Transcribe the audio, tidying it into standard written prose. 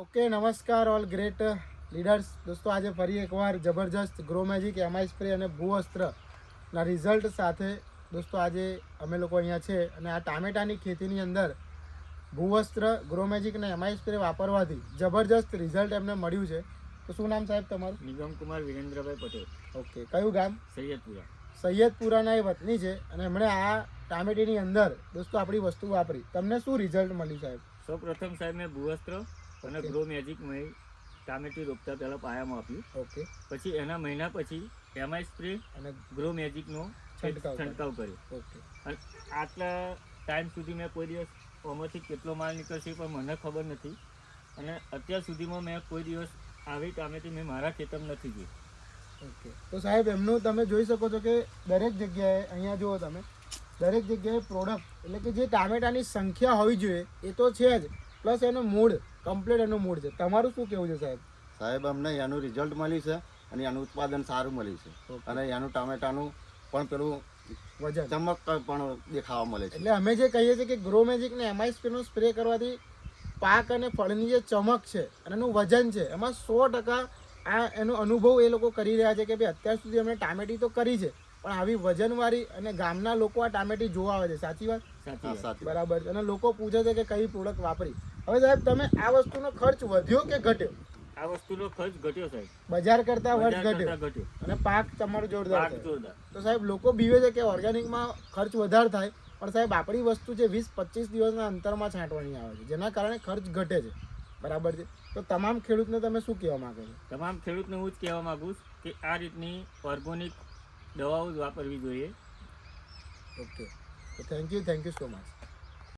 Okay, નમસ્કાર all great leaders દોસ્તો. આજે ફરી એકવાર જબરજસ્ત ગ્રો મેજિક એમઆઈ સ્પ્રે અને ભૂવસ્ત્રના રિઝલ્ટ સાથે દોસ્તો આજે અમે લોકો અહીંયા છે અને આ ટામેટાની ખેતીની અંદર ભૂવસ્ત્ર, ગ્રો મેજિક અને એમઆઈ સ્પ્રે વાપરવાથી જબરજસ્ત રિઝલ્ટ એમને મળ્યું છે. તો શું નામ સાહેબ તમારું? નિગમ કુમાર વિરેન્દ્રભાઈ પટેલ. ઓકે, કયું ગામ? સૈયદપુરા. સૈયદપુરાના એ વતની છે અને એમણે આ ટામેટીની અંદર દોસ્તો આપણી વસ્તુ વાપરી. તમને શું રિઝલ્ટ મળ્યું સાહેબ? સૌ પ્રથમ સાહેબ મેં ભૂવસ્ત્ર અને ગ્રો મેજિક મેં ટામેટી રોપતા પહેલાં પાયામાં આપ્યું. ઓકે, પછી એના મહિના પછી એમઆઈ સ્પ્રે અને ગ્રો મેજિકનો છંટકાવ કર્યો. ઓકે, અને આટલા ટાઈમ સુધી મેં કોઈ દિવસ આમાંથી કેટલો માલ નીકળશે પણ મને ખબર નથી. અને અત્યાર સુધીમાં મેં કોઈ દિવસ આવી ટામેટી મેં મારા ખેતરમાં નથી જોઈ. ઓકે. તો સાહેબ એમનું તમે જોઈ શકો છો કે દરેક જગ્યાએ અહીંયા જુઓ તમે, દરેક જગ્યાએ પ્રોડક્ટ એટલે કે જે ટામેટાની સંખ્યા હોવી જોઈએ એ તો છે જ, પ્લસ એનું મૂળ કમ્પ્લીટ એનું મૂળ છે. તમારું શું કહેવું છે સાહેબ? સાહેબ અમને એનું રિઝલ્ટ મળ્યું છે અને એનું ઉત્પાદન સારું મળ્યું છે અને એનું ટામેટાનું પણ પેલું વજન ચમક પણ દેખાવા મળે છે. એટલે અમે જે કહીએ છીએ કે ગ્રો મેજિક ને એમઆઈ સ્પ્રેનો સ્પ્રે કરવાથી પાક અને ફળની જે ચમક છે અને એનું વજન છે એમાં 100% આ એનો અનુભવ એ લોકો કરી રહ્યા છે કે ભાઈ અત્યાર સુધી અમે ટામેટી તો કરી છે પણ આવી વજનવાળી અને ગામના લોકો આ ટામેટી જોવા આવે છે. સાચી વાત? સાચી વાત. સાચી વાત. બરાબર છે. અને લોકો પૂછે છે કે કઈ પ્રોડક્ટ વાપરી. હવે સાહેબ તમે આ વસ્તુનો ખર્ચ વધ્યો કે ઘટ્યો? આ વસ્તુનો ખર્ચ ઘટ્યો સાહેબ. બજાર કરતા બજાર વર્ષ કરતાં ઘટ્યો ઘટ્યો. અને પાક તમારો જોરદાર પાક થયો. જોરદાર. તો સાહેબ લોકો બીવે છે કે ઓર્ગેનિકમાં ખર્ચ વધારે થાય પણ સાહેબ આપણી વસ્તુ જે 20-25 દિવસના અંતરમાં છાંટવાની આવે છે જેના કારણે ખર્ચ ઘટે છે. બરાબર છે. તો તમામ ખેડૂતને તમે શું કહેવા માંગો છો? તમામ ખેડૂતને હું જ કહેવા માગું છું કે આ રીતની ઓર્ગોનિક દવાઓ જ વાપરવી જોઈએ. ઓકે, તો થેન્ક યુ સો મચ.